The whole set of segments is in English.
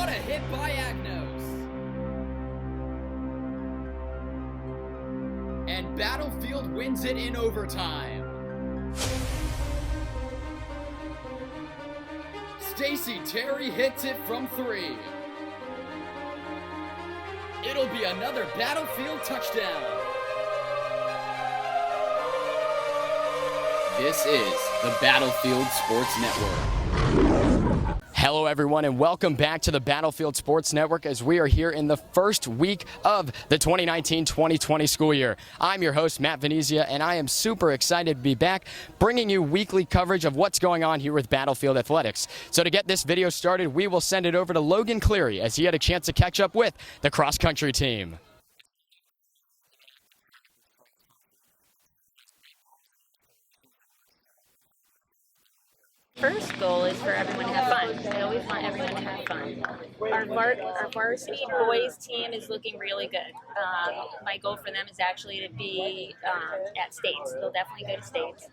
What a hit by Agnos. And Battlefield wins it in overtime. Stacy Terry hits it from 3. It'll be another Battlefield touchdown. This is the Battlefield Sports Network. Hello everyone and welcome back to the Battlefield Sports Network as we are here in the first week of the 2019-2020 school year. I'm your host Matt Venezia and I am super excited to be back bringing you weekly coverage of what's going on here with Battlefield Athletics. So to get this video started, we will send it over to Logan Cleary as he had a chance to catch up with the cross-country team. First goal is for everyone to have fun. I always want everyone to have fun. Our varsity boys team is looking really good. My goal for them is actually to be at states. They'll definitely go to states.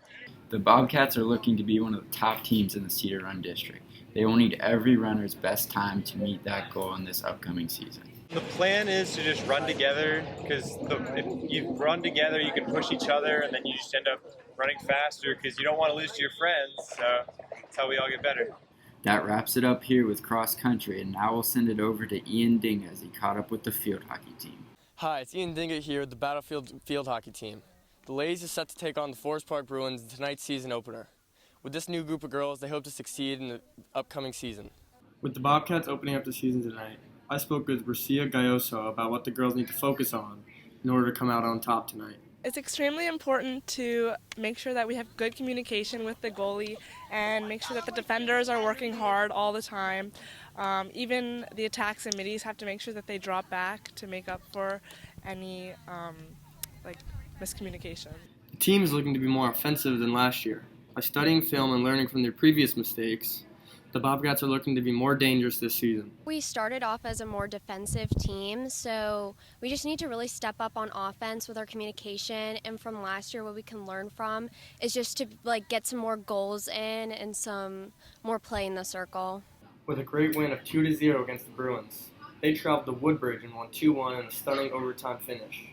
The Bobcats are looking to be one of the top teams in the Cedar Run district. They will need every runner's best time to meet that goal in this upcoming season. The plan is to just run together because if you run together, you can push each other, and then you just end up running faster because you don't want to lose to your friends. So that's how we all get better. That wraps it up here with cross country, and now we'll send it over to Ian Dinga as he caught up with the field hockey team. Hi, it's Ian Dinga here with the Battlefield field hockey team. The ladies are set to take on the Forest Park Bruins in tonight's season opener. With this new group of girls, they hope to succeed in the upcoming season. With the Bobcats opening up the season tonight, I spoke with Racia Gayoso about what the girls need to focus on in order to come out on top tonight. It's extremely important to make sure that we have good communication with the goalie and make sure that the defenders are working hard all the time. Even the attacks and middies have to make sure that they drop back to make up for any miscommunication. The team is looking to be more offensive than last year. By studying film and learning from their previous mistakes, the Bobcats are looking to be more dangerous this season. We started off as a more defensive team, so we just need to really step up on offense with our communication. And from last year, what we can learn from is just to get some more goals in and some more play in the circle. With a great win of 2-0 against the Bruins, they traveled to Woodbridge and won 2-1 in a stunning overtime finish.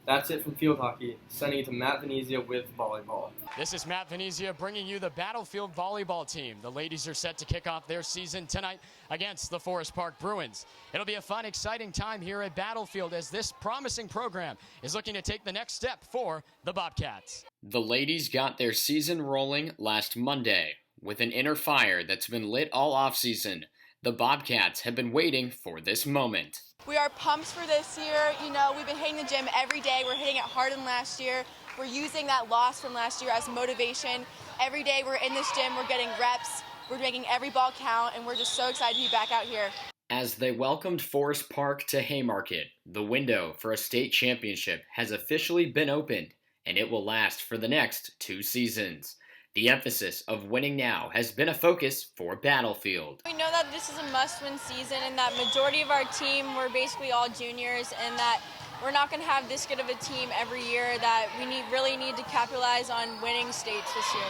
That's it from field hockey. Sending it to Matt Venezia with volleyball. This is Matt Venezia bringing you the Battlefield volleyball team. The ladies are set to kick off their season tonight against the Forest Park Bruins. It'll be a fun, exciting time here at Battlefield as this promising program is looking to take the next step for the Bobcats. The ladies got their season rolling last Monday with an inner fire that's been lit all offseason. The Bobcats have been waiting for this moment. We are pumped for this year. You know, we've been hitting the gym every day. We're hitting it harder than last year. We're using that loss from last year as motivation. Every day we're in this gym, we're getting reps, we're making every ball count, and we're just so excited to be back out here. As they welcomed Forest Park to Haymarket, the window for a state championship has officially been opened, and it will last for the next 2 seasons. The emphasis of winning now has been a focus for Battlefield. We know that this is a must-win season and that majority of our team, we're basically all juniors, and that we're not going to have this good of a team every year, that we really need to capitalize on winning states this year.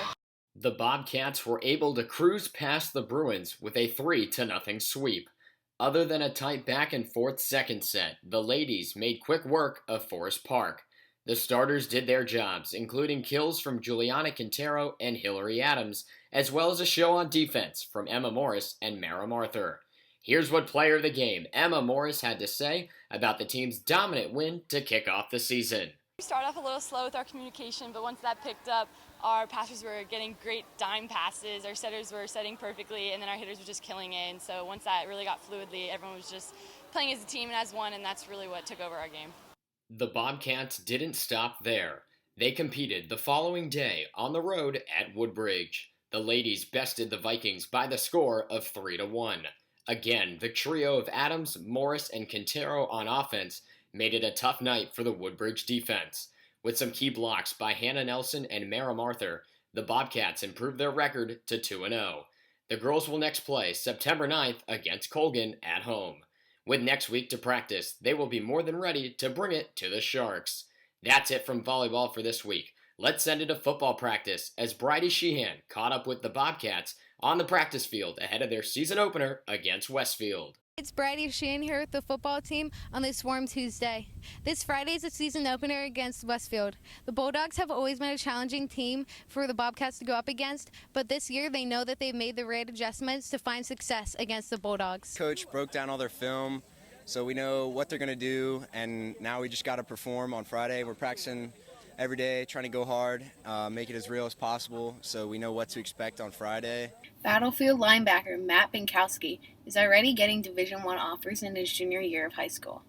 The Bobcats were able to cruise past the Bruins with a 3-0 sweep. Other than a tight back-and-forth second set, the ladies made quick work of Forest Park. The starters did their jobs, including kills from Juliana Quintero and Hillary Adams, as well as a show on defense from Emma Morris and Mara Marther. Here's what player of the game Emma Morris had to say about the team's dominant win to kick off the season. We started off a little slow with our communication, but once that picked up, our passers were getting great dime passes, our setters were setting perfectly, and then our hitters were just killing it. And so once that really got fluidly, everyone was just playing as a team and as one, and that's really what took over our game. The Bobcats didn't stop there. They competed the following day on the road at Woodbridge. The ladies bested the Vikings by the score of 3-1. Again, the trio of Adams, Morris, and Quintero on offense made it a tough night for the Woodbridge defense. With some key blocks by Hannah Nelson and Mara Marther, the Bobcats improved their record to 2-0. The girls will next play September 9th against Colgan at home. With next week to practice, they will be more than ready to bring it to the Sharks. That's it from volleyball for this week. Let's send it to football practice as Bridie Sheehan caught up with the Bobcats on the practice field ahead of their season opener against Westfield. It's Bridie Sheehan here with the football team on this warm Tuesday. This Friday is a season opener against Westfield. The Bulldogs have always been a challenging team for the Bobcats to go up against, but this year they know that they've made the right adjustments to find success against the Bulldogs. Coach broke down all their film, so we know what they're going to do, and now we just got to perform on Friday. We're practicing every day, trying to go hard, make it as real as possible, so we know what to expect on Friday. Battlefield linebacker Matt Binkowski is already getting Division I offers in his junior year of high school.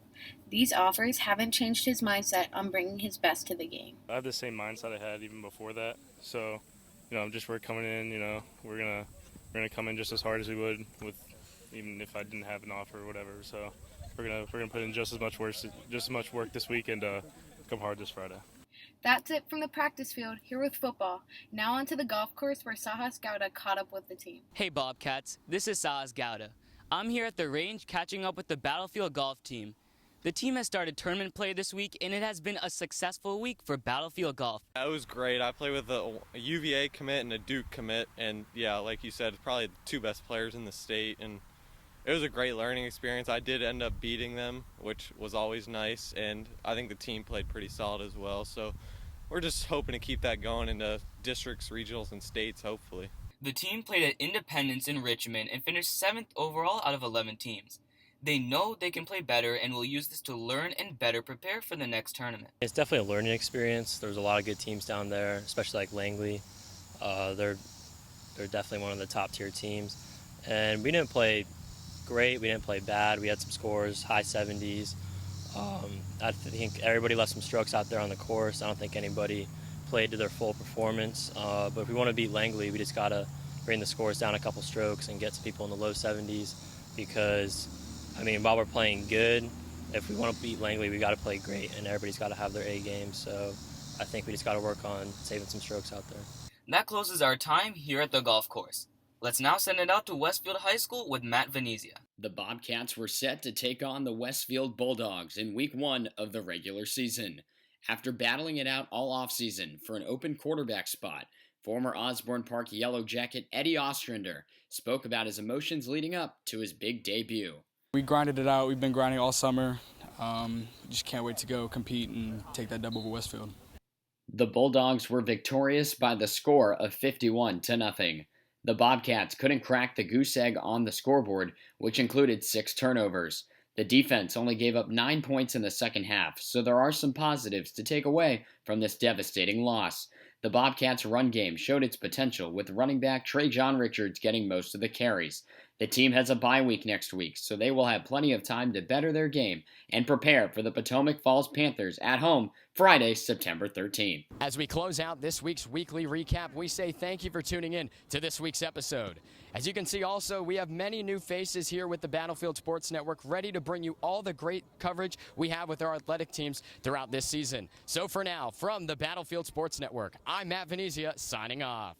These offers haven't changed his mindset on bringing his best to the game. I have the same mindset I had even before that, so we're coming in. We're gonna come in just as hard as we would with even if I didn't have an offer or whatever. So we're gonna put in just as much work this week and come hard this Friday. That's it from the practice field here with football. Now onto the golf course where Sajas Gowda caught up with the team. Hey Bobcats, this is Sajas Gowda. I'm here at the range catching up with the Battlefield golf team. The team has started tournament play this week, and it has been a successful week for Battlefield golf. It was great. I played with a UVA commit and a Duke commit, and yeah, like you said, probably the two best players in the state, and it was a great learning experience. I did end up beating them, which was always nice, and I think the team played pretty solid as well. So we're just hoping to keep that going into districts, regionals, and states, hopefully. The team played at Independence in Richmond and finished 7th overall out of 11 teams. They know they can play better and will use this to learn and better prepare for the next tournament. It's definitely a learning experience. There's a lot of good teams down there, especially like Langley. They're definitely one of the top tier teams. And we didn't play great, we didn't play bad. We had some scores, high 70s. I think everybody left some strokes out there on the course. I don't think anybody played to their full performance. But if we want to beat Langley, we just got to bring the scores down a couple strokes and get some people in the low 70s because, while we're playing good, if we want to beat Langley, we got to play great, and everybody's got to have their A game. So I think we just got to work on saving some strokes out there. That closes our time here at the golf course. Let's now send it out to Westfield High School with Matt Venezia. The Bobcats were set to take on the Westfield Bulldogs in Week 1 of the regular season. After battling it out all offseason for an open quarterback spot, former Osborne Park Yellow Jacket Eddie Ostrander spoke about his emotions leading up to his big debut. We grinded it out. We've been grinding all summer. Just can't wait to go compete and take that dub over Westfield. The Bulldogs were victorious by the score of 51-0. The Bobcats couldn't crack the goose egg on the scoreboard, which included 6 turnovers. The defense only gave up 9 points in the second half, so there are some positives to take away from this devastating loss. The Bobcats' run game showed its potential, with running back Trey John Richards getting most of the carries. The team has a bye week next week, so they will have plenty of time to better their game and prepare for the Potomac Falls Panthers at home Friday, September 13th. As we close out this week's weekly recap, we say thank you for tuning in to this week's episode. As you can see also, we have many new faces here with the Battlefield Sports Network ready to bring you all the great coverage we have with our athletic teams throughout this season. So for now, from the Battlefield Sports Network, I'm Matt Venezia signing off.